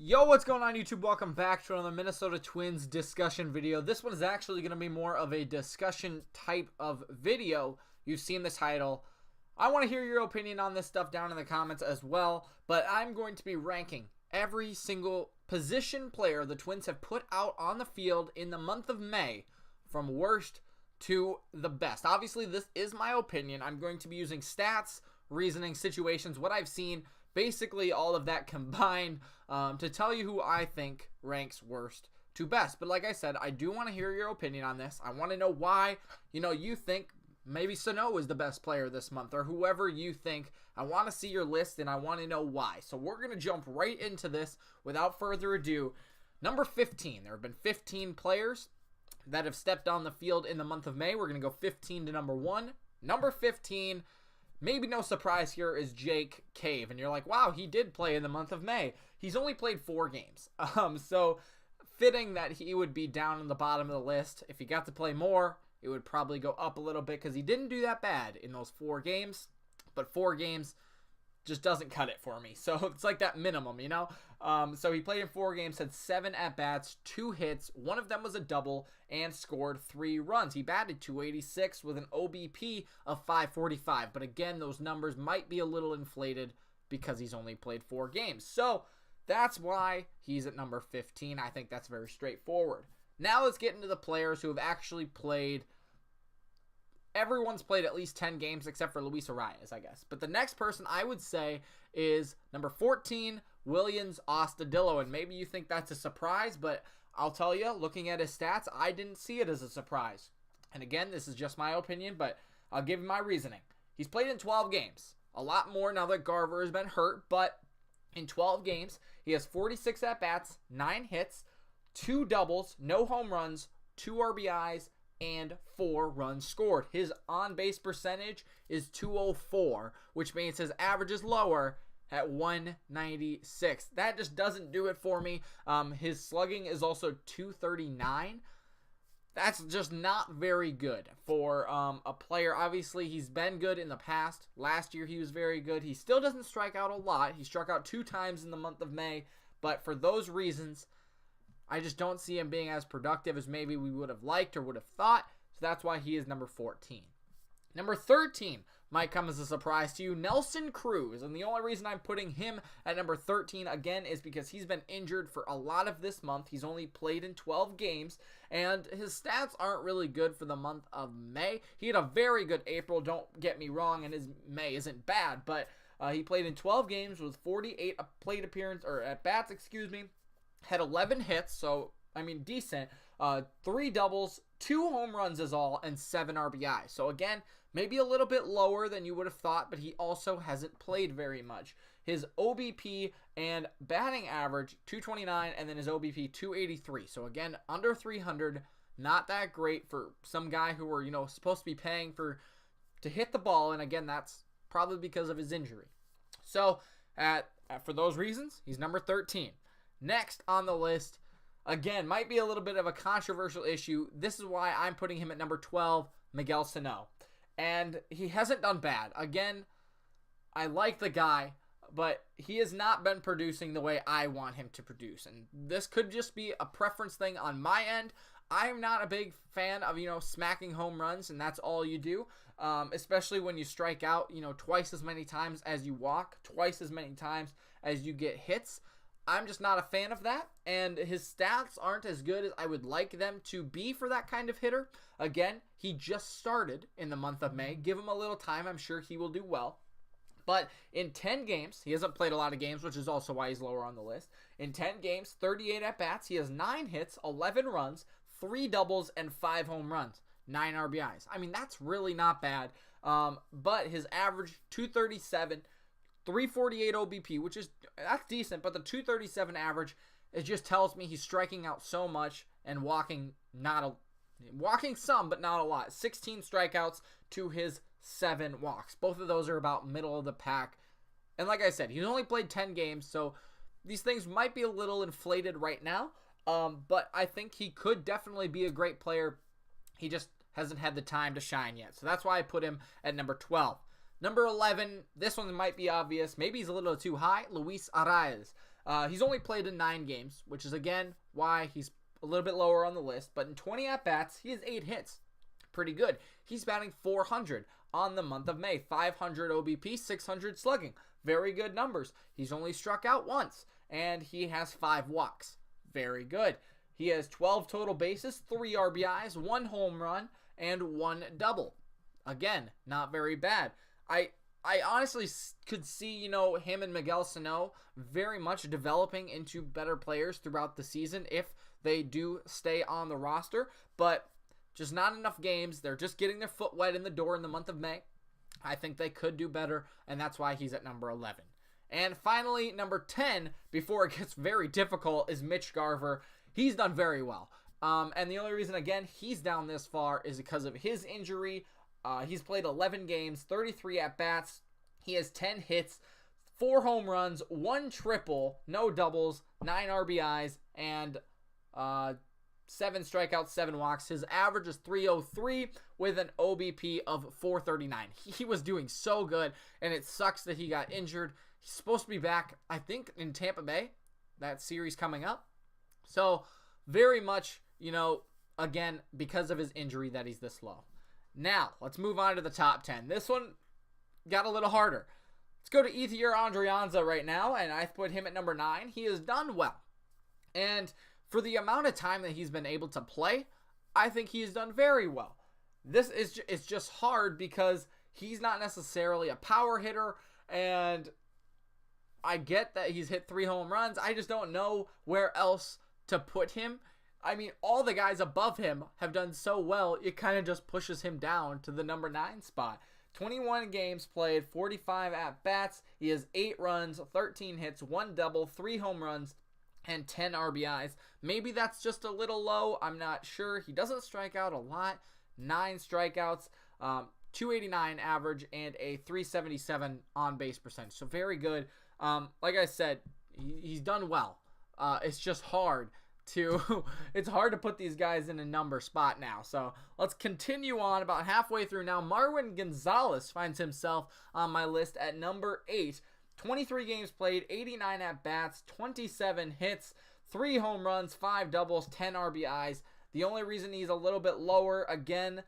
Yo, what's going on YouTube? Welcome back to another Minnesota Twins discussion video. This one is actually going to be more of a discussion type of video. You've seen the title. I want to hear your opinion on this stuff down in the comments as well, but I'm going to be ranking every single position player the Twins have put out on the field in the month of May from worst to the best. Obviously, this is my opinion. I'm going to be using stats, reasoning, situations, what I've seen, basically all of that combined to tell you who I think ranks worst to best. But like I said, I do want to hear your opinion on this. I want to know why, you think maybe Sano is the best player this month or whoever you think. I want to see your list and I want to know why. So we're going to jump right into this without further ado. Number 15. There have been 15 players that have stepped on the field in the month of May. We're going to go 15 to number 1. Number 15, maybe no surprise here, is Jake Cave. And you're like, wow, he did play in the month of May. He's only played 4 games. So fitting that he would be down in the bottom of the list. If he got to play more, it would probably go up a little bit because he didn't do that bad in those 4 games. But 4 games just doesn't cut it for me. So it's like that minimum, So he played in 4 games, had 7 at-bats, 2 hits. One of them was a double and scored 3 runs. He batted .286 with an OBP of .545. But again, those numbers might be a little inflated because he's only played 4 games. So that's why he's at number 15. I think that's very straightforward. Now let's get into the players who have actually played. Everyone's played at least 10 games except for Luis Arias, I guess. But the next person I would say is number 14, Williams Astudillo. And maybe you think that's a surprise, but I'll tell you, looking at his stats, I didn't see it as a surprise. And again, this is just my opinion, but I'll give you my reasoning. He's played in 12 games. A lot more now that Garver has been hurt, but in 12 games, he has 46 at-bats, 9 hits, 2 doubles, no home runs, 2 RBIs, and 4 runs scored. His on-base percentage is .204, which means his average is lower at 196. That just doesn't do it for me. His slugging is also .239. That's just not very good for a player. Obviously, he's been good in the past. Last year, he was very good. He still doesn't strike out a lot. He struck out 2 times in the month of May, but for those reasons, I just don't see him being as productive as maybe we would have liked or would have thought. So that's why he is number 14. Number 13 might come as a surprise to you, Nelson Cruz. And the only reason I'm putting him at number 13 again is because he's been injured for a lot of this month. He's only played in 12 games, and his stats aren't really good for the month of May. He had a very good April, don't get me wrong, and his May isn't bad, but he played in 12 games with 48 plate appearance or at bats, had 11 hits, so, decent. 3 doubles, 2 home runs is all, and 7 RBIs. So, again, maybe a little bit lower than you would have thought, but he also hasn't played very much. His OBP and batting average, .229, and then his OBP, .283. So, again, under 300, not that great for some guy who we're, supposed to be paying to hit the ball, and again, that's probably because of his injury. So, for those reasons, he's number 13. Next on the list, again, might be a little bit of a controversial issue. This is why I'm putting him at number 12, Miguel Sano. And he hasn't done bad. Again, I like the guy, but he has not been producing the way I want him to produce. And this could just be a preference thing on my end. I'm not a big fan of, smacking home runs, and that's all you do. Especially when you strike out, twice as many times as you walk, twice as many times as you get hits. I'm just not a fan of that, and his stats aren't as good as I would like them to be for that kind of hitter. Again, he just started in the month of May. Give him a little time. I'm sure he will do well. But in 10 games, he hasn't played a lot of games, which is also why he's lower on the list. In 10 games, 38 at-bats, he has 9 hits, 11 runs, 3 doubles, and 5 home runs, 9 RBIs. That's really not bad. But his average, .237, 348 OBP, that's decent, but the .237 average, it just tells me he's striking out so much and walking some, but not a lot. 16 strikeouts to his 7 walks. Both of those are about middle of the pack. And like I said, he's only played 10 games, so these things might be a little inflated right now, but I think he could definitely be a great player. He just hasn't had the time to shine yet. So that's why I put him at number 12. Number 11, this one might be obvious. Maybe he's a little too high. Luis Arias. He's only played in 9 games, which is, again, why he's a little bit lower on the list. But in 20 at-bats, he has 8 hits. Pretty good. He's batting .400 on the month of May. 500 OBP, 600 slugging. Very good numbers. He's only struck out once, and he has 5 walks. Very good. He has 12 total bases, 3 RBIs, 1 home run, and 1 double. Again, not very bad. I honestly could see, him and Miguel Sano very much developing into better players throughout the season if they do stay on the roster, but just not enough games. They're just getting their foot wet in the door in the month of May. I think they could do better, and that's why he's at number 11. And finally, number 10, before it gets very difficult, is Mitch Garver. He's done very well. And the only reason, again, he's down this far is because of his injury. He's played 11 games, 33 at-bats. He has 10 hits, 4 home runs, 1 triple, no doubles, 9 RBIs, and 7 strikeouts, 7 walks. His average is .303 with an OBP of .439. He was doing so good, and it sucks that he got injured. He's supposed to be back, I think, in Tampa Bay, that series coming up. So, very much, again, because of his injury that he's this low. Now, let's move on to the top 10. This one got a little harder. Let's go to Ethier Andriana right now, and I've put him at number 9. He has done well. And for the amount of time that he's been able to play, I think he has done very well. This is it's just hard because he's not necessarily a power hitter, and I get that he's hit 3 home runs. I just don't know where else to put him. I mean, all the guys above him have done so well, it kind of just pushes him down to the number 9 spot. 21 games played, 45 at-bats. He has 8 runs, 13 hits, 1 double, 3 home runs, and 10 RBIs. Maybe that's just a little low. I'm not sure. He doesn't strike out a lot. 9 strikeouts, 289 average, and a 377 on-base percentage. So very good. Like I said, he's done well. It's just hard it's hard to put these guys in a number spot now. So let's continue on. About halfway through now, Marwin Gonzalez finds himself on my list at number 8. 23 games played, 89 at-bats, 27 hits, 3 home runs, 5 doubles, 10 RBIs. The only reason he's a little bit lower, again,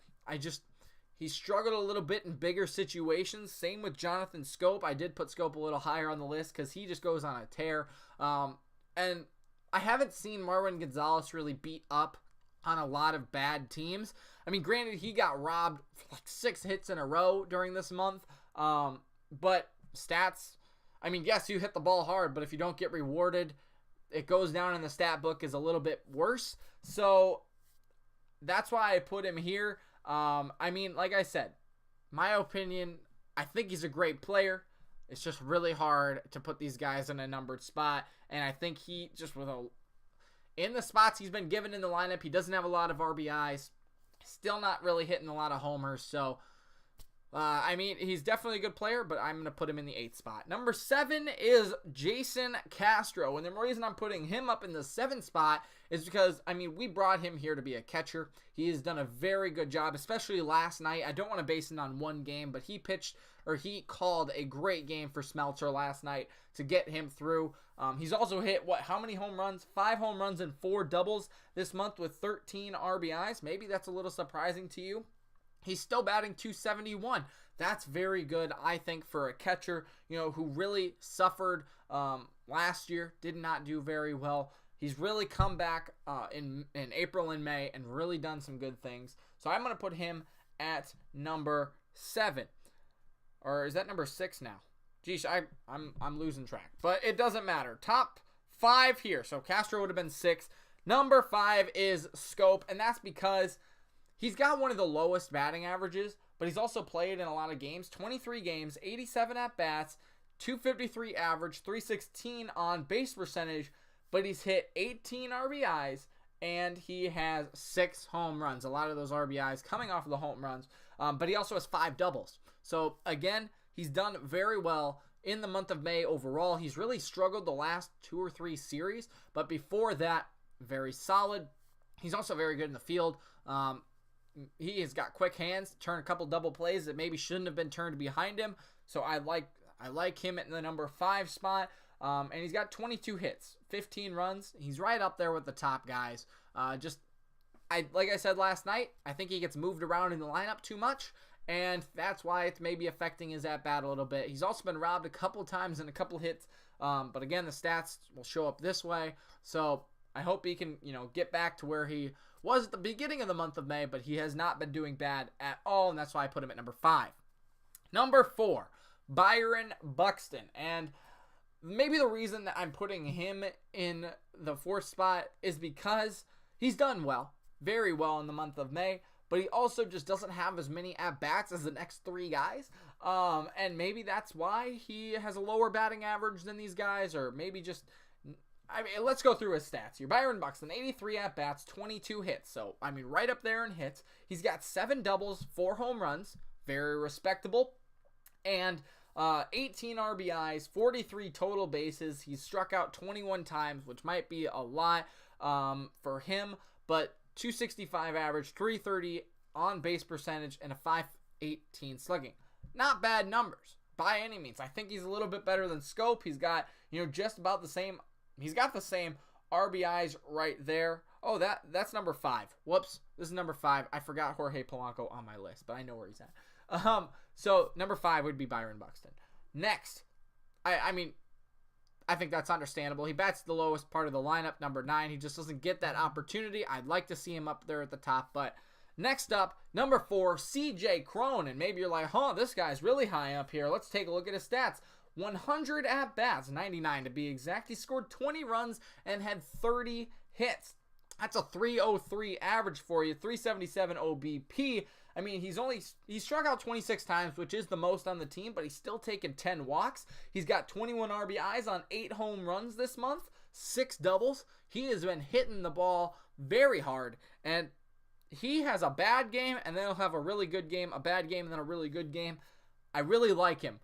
he struggled a little bit in bigger situations. Same with Jonathan Scope. I did put Scope a little higher on the list because he just goes on a tear. And I haven't seen Marwin Gonzalez really beat up on a lot of bad teams. I mean, granted, he got robbed for like 6 hits in a row during this month. But stats, I mean, yes, you hit the ball hard, but if you don't get rewarded, it goes down in the stat book as a little bit worse. So that's why I put him here. I mean, like I said, my opinion, I think he's a great player. It's just really hard to put these guys in a numbered spot. And I think he just in the spots he's been given in the lineup, he doesn't have a lot of RBIs. Still not really hitting a lot of homers. So, I mean, he's definitely a good player, but I'm going to put him in the 8th spot. Number 7 is Jason Castro. And the reason I'm putting him up in the 7th spot is because, I mean, we brought him here to be a catcher. He has done a very good job, especially last night. I don't want to base it on one game, but he called a great game for Smeltzer last night to get him through. He's also hit, how many home runs? 5 home runs and 4 doubles this month with 13 RBIs. Maybe that's a little surprising to you. He's still batting .271. That's very good, I think, for a catcher, who really suffered last year, did not do very well. He's really come back in April and May and really done some good things. So I'm going to put him at number 7. Or is that number 6 now? Geesh, I'm losing track. But it doesn't matter. Top 5 here. So Castro would have been 6. Number 5 is Scope, and that's because he's got one of the lowest batting averages, but he's also played in a lot of games. 23 games, 87 at-bats, 253 average, 316 on base percentage, but he's hit 18 RBIs, and he has 6 home runs. A lot of those RBIs coming off of the home runs, but he also has 5 doubles. So, again, he's done very well in the month of May overall. He's really struggled the last 2 or 3 series, but before that, very solid. He's also very good in the field. He has got quick hands to turn a couple double plays that maybe shouldn't have been turned behind him. So I like him at the number 5 spot. And he's got 22 hits, 15 runs. He's right up there with the top guys. Like I said last night, I think he gets moved around in the lineup too much, and that's why it's maybe affecting his at-bat a little bit. He's also been robbed a couple times in a couple hits, but again, the stats will show up this way. So I hope he can, get back to where he was at the beginning of the month of May, but he has not been doing bad at all, and that's why I put him at number 5. Number 4, Byron Buxton. And maybe the reason that I'm putting him in the 4th spot is because he's done well, very well in the month of May, but he also just doesn't have as many at-bats as the next 3 guys. And maybe that's why he has a lower batting average than these guys, or maybe just... let's go through his stats here. Byron Buxton, 83 at-bats, 22 hits. So, right up there in hits. He's got 7 doubles, 4 home runs. Very respectable. And 18 RBIs, 43 total bases. He's struck out 21 times, which might be a lot for him. But 265 average, 330 on base percentage, and a 518 slugging. Not bad numbers by any means. I think he's a little bit better than Scope. He's got, just about the same... He's got the same RBIs right there. Oh, that's number 5. Whoops. This is number 5. I forgot Jorge Polanco on my list, but I know where he's at. So number 5 would be Byron Buxton. Next, I think that's understandable. He bats the lowest part of the lineup, number 9. He just doesn't get that opportunity. I'd like to see him up there at the top, but next up, number 4, CJ Cron. And maybe you're like, this guy's really high up here. Let's take a look at his stats. 100 at-bats, 99 to be exact. He scored 20 runs and had 30 hits. That's a 303 average for you, 377 OBP. He struck out 26 times, which is the most on the team, but he's still taken 10 walks. He's got 21 RBIs on 8 home runs this month, 6 doubles. He has been hitting the ball very hard, and he has a bad game, and then he'll have a really good game, a bad game, and then a really good game. I really like him.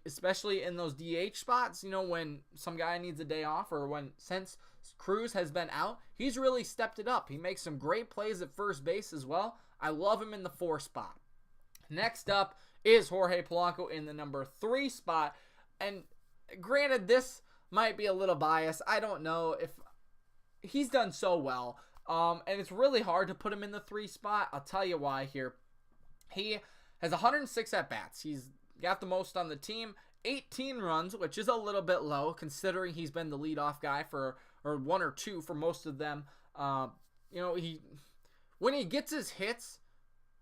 Especially in those DH spots, when some guy needs a day off, or since Cruz has been out, he's really stepped it up. He makes some great plays at first base as well. I love him in the 4 spot. Next up is Jorge Polanco in the number 3 spot. And granted, this might be a little biased. I don't know if he's done so well. And it's really hard to put him in the 3 spot. I'll tell you why here. He has 106 at-bats. He's got the most on the team, 18 runs, which is a little bit low considering he's been the leadoff guy or 1 or 2 for most of them. When he gets his hits,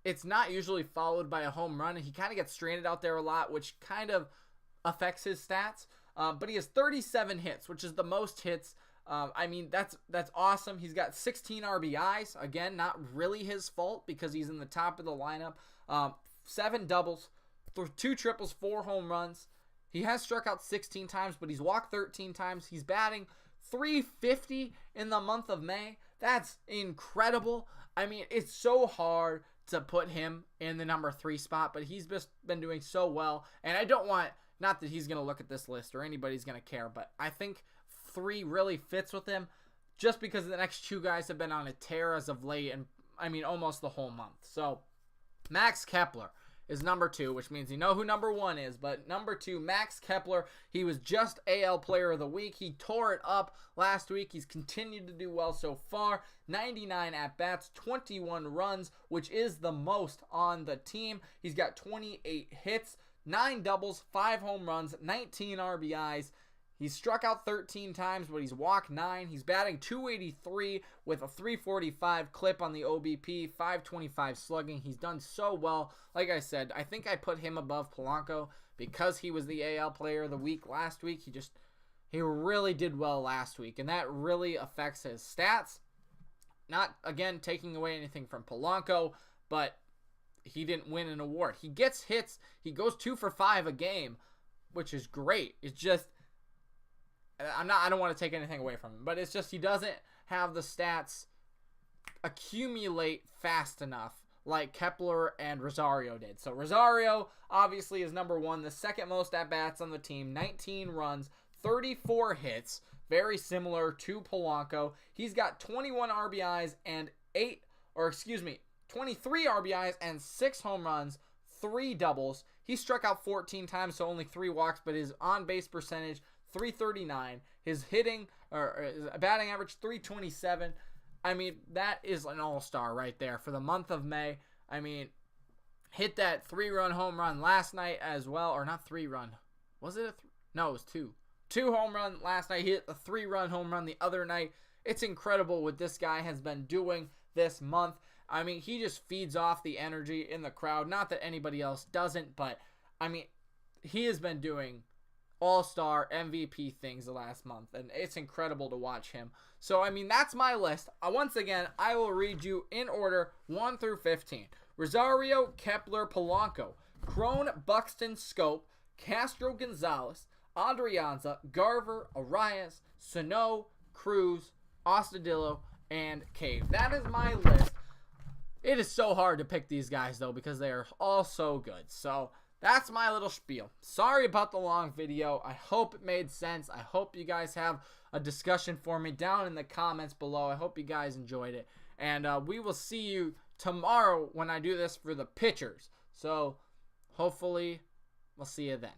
it's not usually followed by a home run, and he kind of gets stranded out there a lot, which kind of affects his stats. But he has 37 hits, which is the most hits. That's awesome. He's got 16 RBIs. Again, not really his fault because he's in the top of the lineup. 7 doubles. 2 triples, 4 home runs. He has struck out 16 times, but he's walked 13 times. He's batting .350 in the month of May. That's incredible. It's so hard to put him in the number 3 spot, but he's just been doing so well. And I don't want, not that he's going to look at this list or anybody's going to care, but I think 3 really fits with him just because the next 2 guys have been on a tear as of late, and almost the whole month. So Max Kepler is number 2, which means you know who number 1 is. But number 2, Max Kepler, he was just AL Player of the Week. He tore it up last week. He's continued to do well so far. 99 at-bats, 21 runs, which is the most on the team. He's got 28 hits, 9 doubles, 5 home runs, 19 RBIs. He's struck out 13 times, but he's walked 9. He's batting .283 with a .345 clip on the OBP, .525 slugging. He's done so well. Like I said, I think I put him above Polanco because he was the AL Player of the Week last week. He really did well last week, and that really affects his stats. Not, again, taking away anything from Polanco, but he didn't win an award. He gets hits. He goes 2 for 5 a game, which is great. It's just... I don't want to take anything away from him, but it's just he doesn't have the stats accumulate fast enough like Kepler and Rosario did. So Rosario obviously is number 1, the second most at-bats on the team, 19 runs, 34 hits, very similar to Polanco. He's got 21 RBIs and 23 RBIs and 6 home runs, 3 doubles. He struck out 14 times, so only 3 walks, but his on-base percentage, .339. His hitting or his batting average 327. I mean, that is an all-star right there for the month of May. I mean, hit that 3-run home run last night as well, or not 3-run. Was it a no, it was 2. 2 home run last night. He hit a 3-run home run the other night. It's incredible what this guy has been doing this month. I mean, he just feeds off the energy in the crowd. Not that anybody else doesn't, but I mean, he has been doing all-star MVP things the last month, and it's incredible to watch him. So, I mean, that's my list. Once again, I will read you in order 1 through 15. Rosario, Kepler, Polanco, Cron, Buxton, Scope, Castro, Gonzalez, Andriana, Garver, Arias, Sano, Cruz, Astudillo, and Cave. That is my list. It is so hard to pick these guys, though, because they are all so good. So, that's my little spiel. Sorry about the long video. I hope it made sense. I hope you guys have a discussion for me down in the comments below. I hope you guys enjoyed it. And we will see you tomorrow when I do this for the pitchers. So, hopefully, we'll see you then.